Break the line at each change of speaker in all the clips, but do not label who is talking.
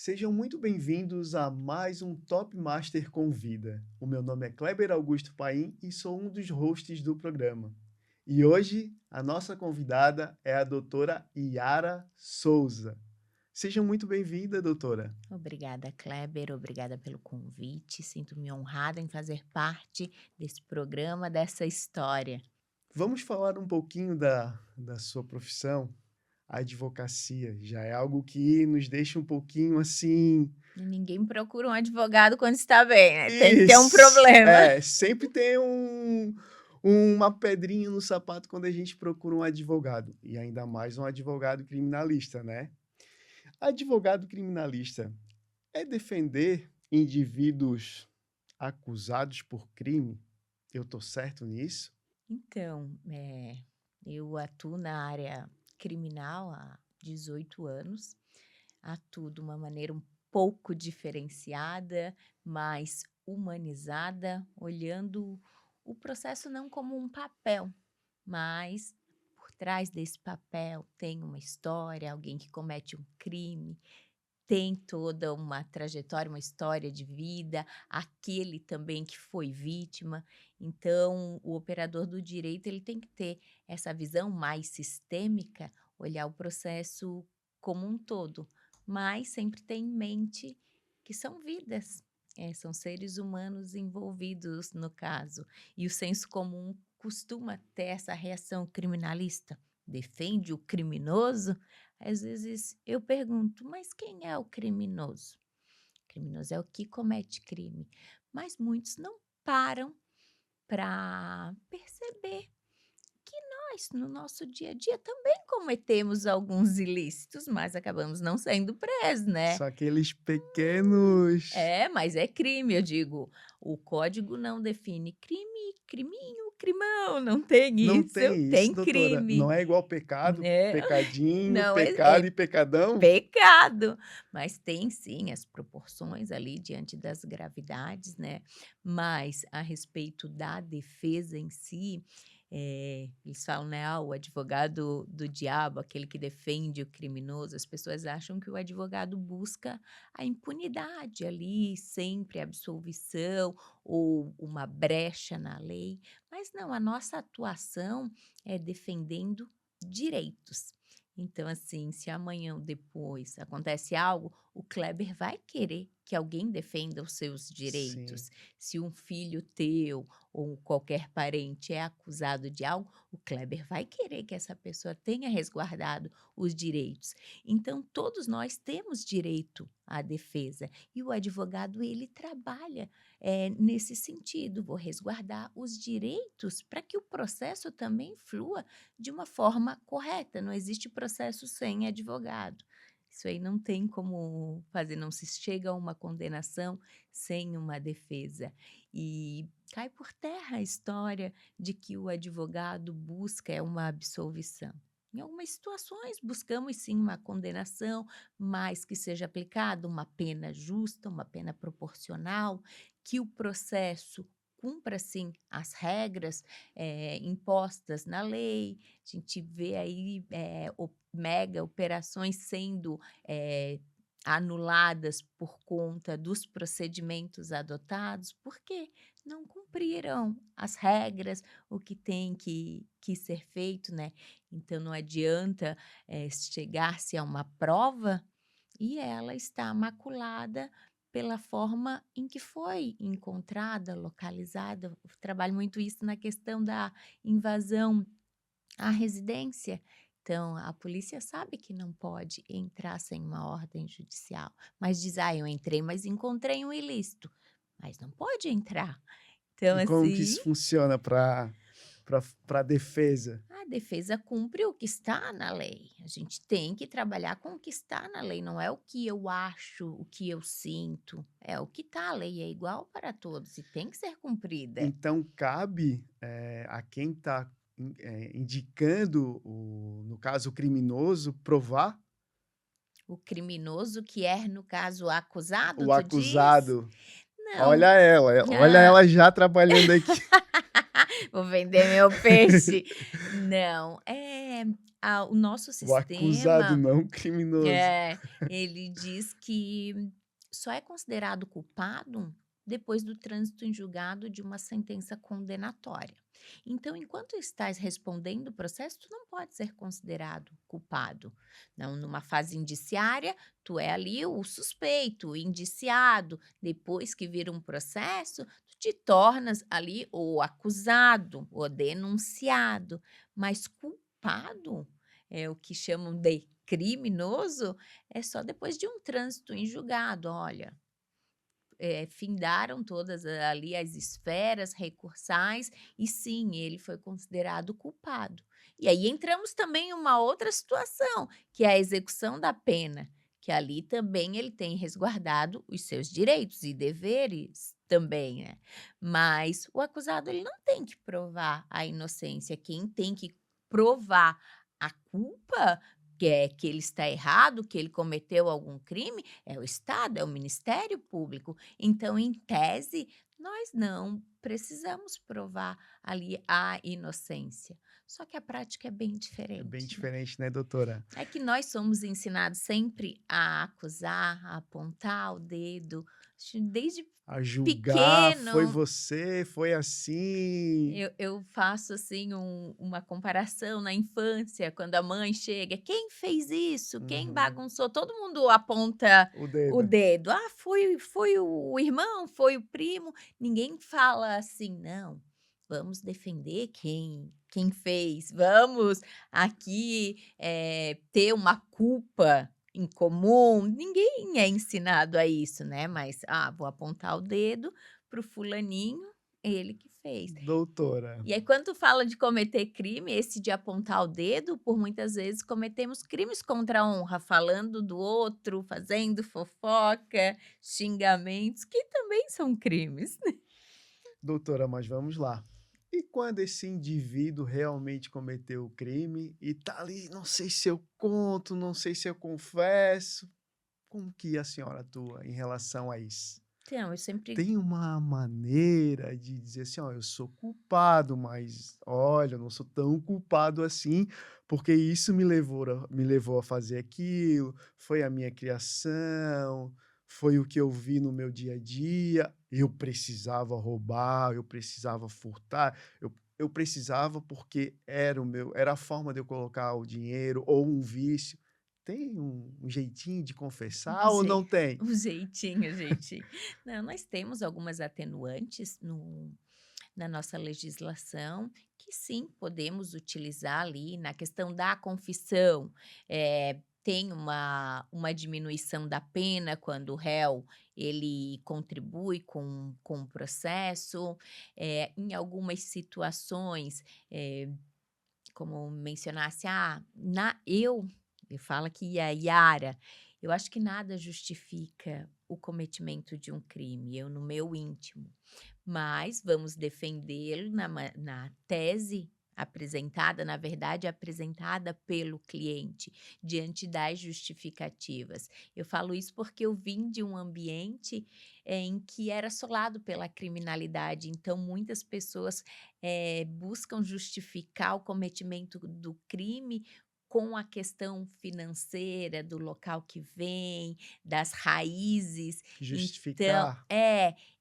Sejam muito bem-vindos a mais um Top Master Convida. O meu nome é Kleber Augusto Paim e sou um dos hosts do programa. E hoje a nossa convidada é a doutora Yara Souza. Seja muito bem-vinda, doutora.
Obrigada, Kleber. Obrigada pelo convite. Sinto-me honrada em fazer parte desse programa, dessa história.
Vamos falar um pouquinho da sua profissão. A advocacia já é algo que nos deixa um pouquinho assim.
Ninguém procura um advogado quando está bem, né? Tem que ter um
Isso,
problema.
sempre tem uma pedrinha no sapato quando a gente procura um advogado, e ainda mais um advogado criminalista, né? Advogado criminalista é defender indivíduos acusados por crime? Eu tô certo nisso?
Então, eu atuo na área criminal há 18 anos. Atuo de uma maneira um pouco diferenciada, mais humanizada, olhando o processo não como um papel, mas por trás desse papel tem uma história, alguém que comete um crime, tem toda uma trajetória, uma história de vida, aquele também que foi vítima. Então, o operador do direito ele tem que ter essa visão mais sistêmica, olhar o processo como um todo, mas sempre ter em mente que são vidas, são seres humanos envolvidos no caso. E o senso comum costuma ter essa reação criminalista, defende o criminoso. Às vezes eu pergunto: "Mas quem é o criminoso?". O criminoso é o que comete crime, mas muitos não param para perceber que nós, no nosso dia a dia, também cometemos alguns ilícitos, mas acabamos não sendo presos, né.
Só aqueles pequenos.
Mas é crime, eu digo, o código não define crime, criminho, crimão, não tem
Não
isso,
tem isso,
tem
doutora. Não
crime,
é igual pecado,
né.
pecadinho,
Não,
pecado e pecadão?
pecado, mas tem sim as proporções ali diante das gravidades, né. Mas a respeito da defesa em si, eles falam, né: "Ah, o advogado do diabo, aquele que defende o criminoso", as pessoas acham que o advogado busca a impunidade ali, sempre a absolvição ou uma brecha na lei, mas não, a nossa atuação é defendendo direitos. Então, assim, se amanhã ou depois acontece algo, o Kleber vai querer que alguém defenda os seus
Sim.
direitos. Se um filho teu ou qualquer parente é acusado de algo, o Kleber vai querer que essa pessoa tenha resguardado os direitos. Então, todos nós temos direito à defesa e o advogado ele trabalha nesse sentido. Vou resguardar os direitos para que o processo também flua de uma forma correta, não existe processo sem advogado. Isso aí não tem como fazer, não se chega a uma condenação sem uma defesa. E cai por terra a história de que o advogado busca uma absolvição. Em algumas situações, buscamos sim uma condenação, mas que seja aplicada uma pena justa, uma pena proporcional, que o processo cumpra sim as regras impostas na lei. A gente vê aí, mega operações sendo, anuladas por conta dos procedimentos adotados, porque não cumpriram as regras, o que tem que ser feito, né. Então não adianta, chegar-se a uma prova e ela está maculada pela forma em que foi encontrada, localizada. Eu trabalho muito isso na questão da invasão à residência. Então, a polícia sabe que não pode entrar sem uma ordem judicial, mas diz: "Ah, eu entrei, mas encontrei um ilícito", mas não pode entrar. Então,
E como que
assim,
isso funciona para defesa?
a defesa cumpre o que está na lei. A gente tem que trabalhar com o que está na lei, não é o que eu acho, o que eu sinto, é o que está. A lei é igual para todos e tem que ser cumprida.
Então cabe, a quem está indicando no caso, o criminoso, provar
O criminoso que é, no caso, acusado,
o
tu diz?
acusado.
Não.
Olha
Ah,
ela já trabalhando aqui.
vou vender meu peixe. Não, o nosso
O acusado,
sistema
não o criminoso.
ele diz que só é considerado culpado depois do trânsito em julgado de uma sentença condenatória. Então, enquanto estás respondendo o processo, tu não pode ser considerado culpado. Não, numa fase indiciária, tu é ali o suspeito, o indiciado. Depois que vira um processo, tu te tornas ali o acusado, o denunciado. Mas culpado é o que chamam de criminoso, é só depois de um trânsito em julgado. Olha, findaram todas ali as esferas recursais e sim, ele foi considerado culpado. E aí entramos também em uma outra situação, que é a execução da pena, que ali também ele tem resguardado os seus direitos e deveres também, né. Mas o acusado ele não tem que provar a inocência, quem tem que provar a culpa, que ele está errado, que ele cometeu algum crime, é o Estado, é o Ministério Público. Então, em tese, nós não precisamos provar ali a inocência. Só que a prática é bem
É bem
diferente, né?
diferente, né, doutora?
É que nós somos ensinados sempre a acusar, a apontar o dedo, desde
A julgar, foi
pequeno.
você, foi assim.
Eu faço, assim, uma comparação na infância, quando a mãe chega: "Quem fez isso? Quem
Uhum.
bagunçou?" Todo mundo aponta
O
o
dedo.
dedo. "Ah, foi o irmão, foi o primo." Ninguém fala assim: "Não, vamos defender quem fez, vamos aqui, ter uma culpa em comum." Ninguém é ensinado a isso, né, mas: "Ah, vou apontar o dedo para o fulaninho, ele que fez."
Doutora,
E aí quando tu fala de cometer crime, esse de apontar o dedo, por muitas vezes cometemos crimes contra a honra, falando do outro, fazendo fofoca, xingamentos, que também são crimes.
doutora, mas vamos lá. E quando esse indivíduo realmente cometeu o crime e tá ali, não sei se eu conto, não sei se eu confesso, como que a senhora atua em relação a isso?
Então, eu sempre
Tem uma maneira de dizer assim: "Ó, eu sou culpado, mas olha, eu não sou tão culpado assim, porque isso me levou a fazer aquilo, foi a minha criação, foi o que eu vi no meu dia a dia, eu precisava roubar, eu precisava furtar, eu precisava porque era a forma de eu colocar o dinheiro ou um vício". Tem um jeitinho de confessar ou não
jei
tem?
o jeitinho, o jeitinho. Não, nós temos algumas atenuantes no na nossa legislação, que sim, podemos utilizar ali na questão da confissão. Tem uma diminuição da pena quando o réu ele contribui com o processo. Em algumas situações, como mencionasse, eu falo aqui a Yara, eu acho que nada justifica o cometimento de um crime, eu no meu íntimo. Mas vamos defendê-lo na tese apresentada, na verdade apresentada pelo cliente, diante das justificativas. Eu falo isso porque eu vim de um ambiente, em que era assolado pela criminalidade, então muitas pessoas, buscam justificar o cometimento do crime com a questão financeira, do local que vem, das raízes. Então
Justificar?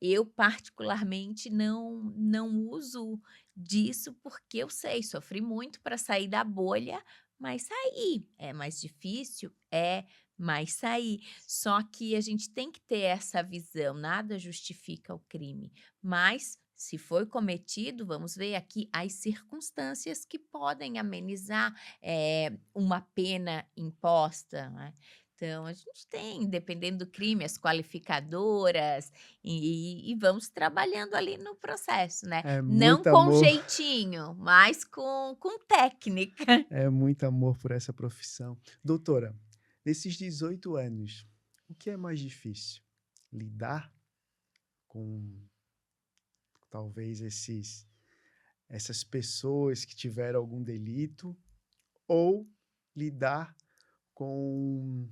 eu particularmente não uso disso, porque eu sei, sofri muito para sair da bolha, mas saí. É mais difícil? É, mas saí. Só que a gente tem que ter essa visão, nada justifica o crime, mas se foi cometido, vamos ver aqui as circunstâncias que podem amenizar, uma pena imposta, né. Então a gente tem, dependendo do crime, as qualificadoras, e vamos trabalhando ali no processo, né.
É
Não
muito
com
amor,
jeitinho, mas com técnica.
é muito amor por essa profissão. Doutora, nesses 18 anos, o que é mais difícil? Lidar com talvez essas pessoas que tiveram algum delito ou lidar com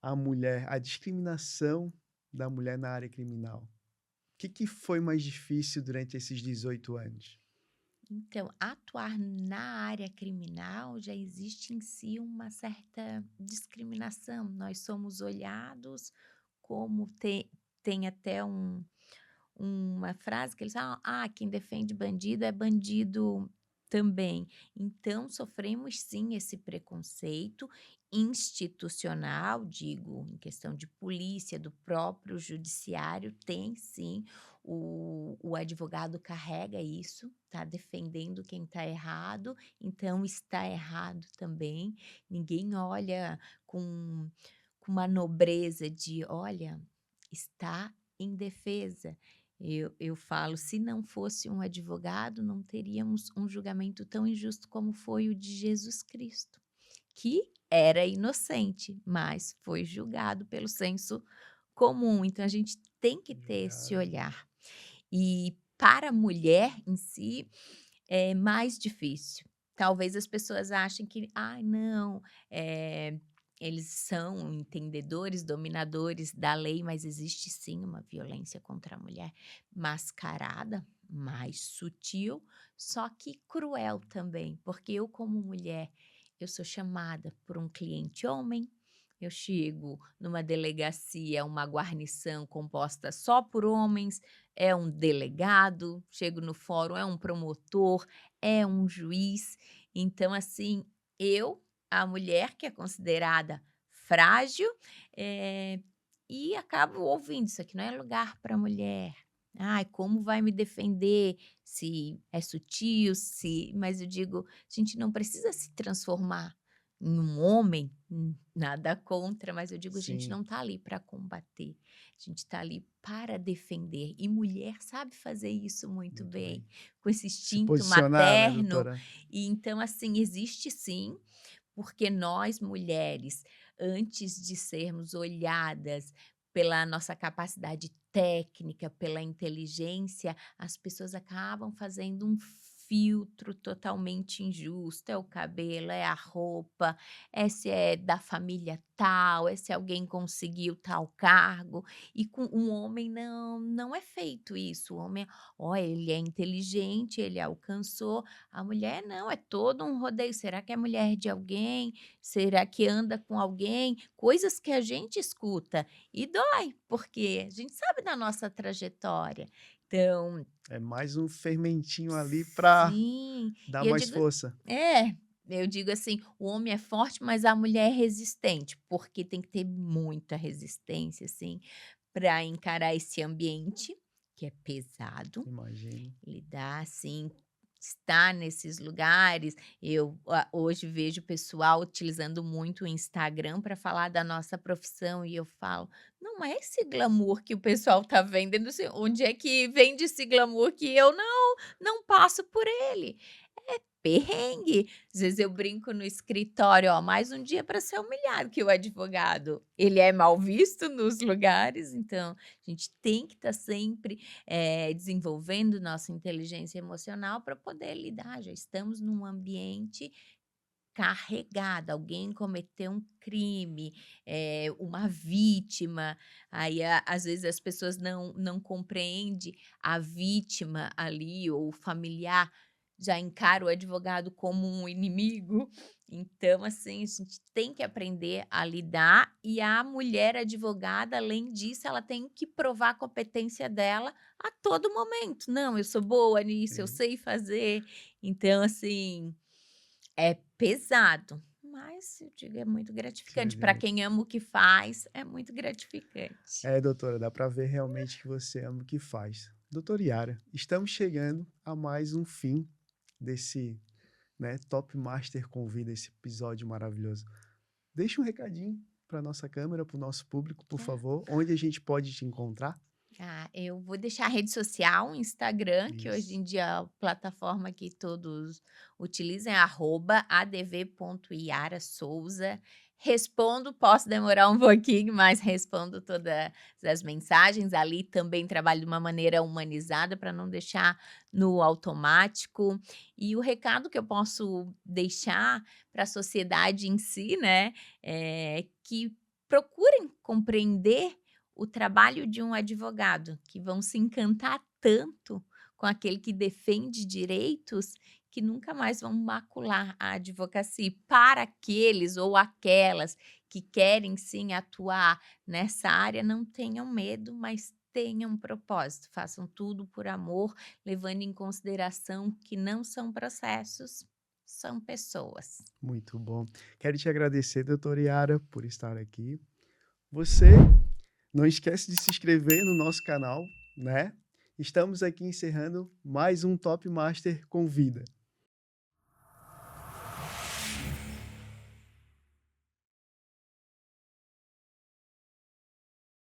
a discriminação da mulher na área criminal? O que foi mais difícil durante esses 18 anos?
Então, atuar na área criminal já existe em si uma certa discriminação. Nós somos olhados como tem até uma frase que eles falam: "Ah, quem defende bandido é bandido também". Então sofremos sim esse preconceito institucional, digo, em questão de polícia, do próprio judiciário, tem sim, o advogado carrega isso, tá defendendo quem está errado, então está errado também. Ninguém olha com uma nobreza de: "Olha, está indefesa". Eu falo, se não fosse um advogado, não teríamos um julgamento tão injusto como foi o de Jesus Cristo, que era inocente, mas foi julgado pelo senso comum. Então a gente tem que ter esse
Julgado.
olhar. E para a mulher em si, é mais difícil. Talvez as pessoas achem que, ah, não, eh, eles são entendedores, dominadores da lei, mas existe sim uma violência contra a mulher mascarada, mais sutil, só que cruel também, porque eu como mulher, eu sou chamada por um cliente homem, eu chego numa delegacia, uma guarnição composta só por homens, é um delegado, chego no fórum, é um promotor, é um juiz. Então, assim, eu, a mulher que é considerada frágil, eh, e acabo ouvindo: "Isso aqui não é lugar para mulher. Ai, como vai me defender se é sutil, se", mas eu digo: "A gente não precisa se transformar em um homem, nada contra, mas eu digo: a gente
Sim.
não está ali para combater, a gente está ali para defender", e mulher sabe fazer isso muito
Muito
bem,
bem.
com esse
Se
instinto
posicionar, né,
materno.
doutora?
E então, assim, existe sim, porque nós mulheres, antes de sermos olhadas pela nossa capacidade técnica, pela inteligência, as pessoas acabam fazendo um filtro totalmente injusto. É o cabelo, é a roupa, é se é da família tal, é se alguém conseguiu tal cargo. E com um homem não é feito isso. O homem, ó, ele é inteligente, ele alcançou. A mulher não, é todo um rodeio. Será que é mulher de alguém? Será que anda com alguém? Coisas que a gente escuta e dói, porque a gente sabe da nossa trajetória. Então,
É mais um fermentinho ali para
sim,
dar
e eu
mais
digo
força.
é, eu digo assim, o homem é forte, mas a mulher é resistente, porque tem que ter muita resistência, assim, para encarar esse ambiente, que é pesado.
Imagino.
Lidar, assim, estar nesses lugares. Eu, hoje vejo o pessoal utilizando muito o Instagram para falar da nossa profissão e eu falo: "Não é esse glamour que o pessoal tá vendo, eu não sei onde é que vende esse glamour que eu não passo por ele". Perrengue. Às vezes eu brinco no escritório, ó, mais um dia para ser humilhado, que o advogado, ele é mal visto nos lugares, então a gente tem que estar sempre, desenvolvendo nossa inteligência emocional para poder lidar. Já estamos num ambiente carregado, alguém cometeu um crime, uma vítima, aí às vezes as pessoas não compreende a vítima ali ou o familiar, já encara o advogado como um inimigo. Então, assim, a gente tem que aprender a lidar e a mulher advogada, além disso, ela tem que provar a competência dela a todo momento. "Não, eu sou boa nisso, eu
Sim,
sei fazer". Então, assim, é pesado, mas eu digo, é muito
que
gratificante. Para
legal.
quem ama o que faz, é muito gratificante.
É, doutora, dá para ver realmente que você ama o que faz. Doutora Yara, estamos chegando a mais um fim desse, né, Top Master Convida, esse episódio maravilhoso. Deixa um recadinho para nossa câmera, para o nosso público, por
Tá.
favor, onde a gente pode te encontrar?
Ah, eu vou deixar a rede social, o Instagram, que hoje
Isso.
em dia é a plataforma que todos utilizam, é @adv.iarasouza. Respondo, posso demorar um pouquinho, mas respondo todas as mensagens. Ali também trabalho de uma maneira humanizada para não deixar no automático. E o recado que eu posso deixar para a sociedade em si, né, é que procurem compreender o trabalho de um advogado, que vão se encantar tanto com aquele que defende direitos que nunca mais vão macular a advocacia. Para aqueles ou aquelas que querem sim atuar nessa área, não tenham medo, mas tenham um propósito, façam tudo por amor, levando em consideração que não são processos, são pessoas.
Muito bom. Quero te agradecer, doutora Yara, por estar aqui. Você não esquece de se inscrever no nosso canal, né? Estamos aqui encerrando mais um Top Master Convida.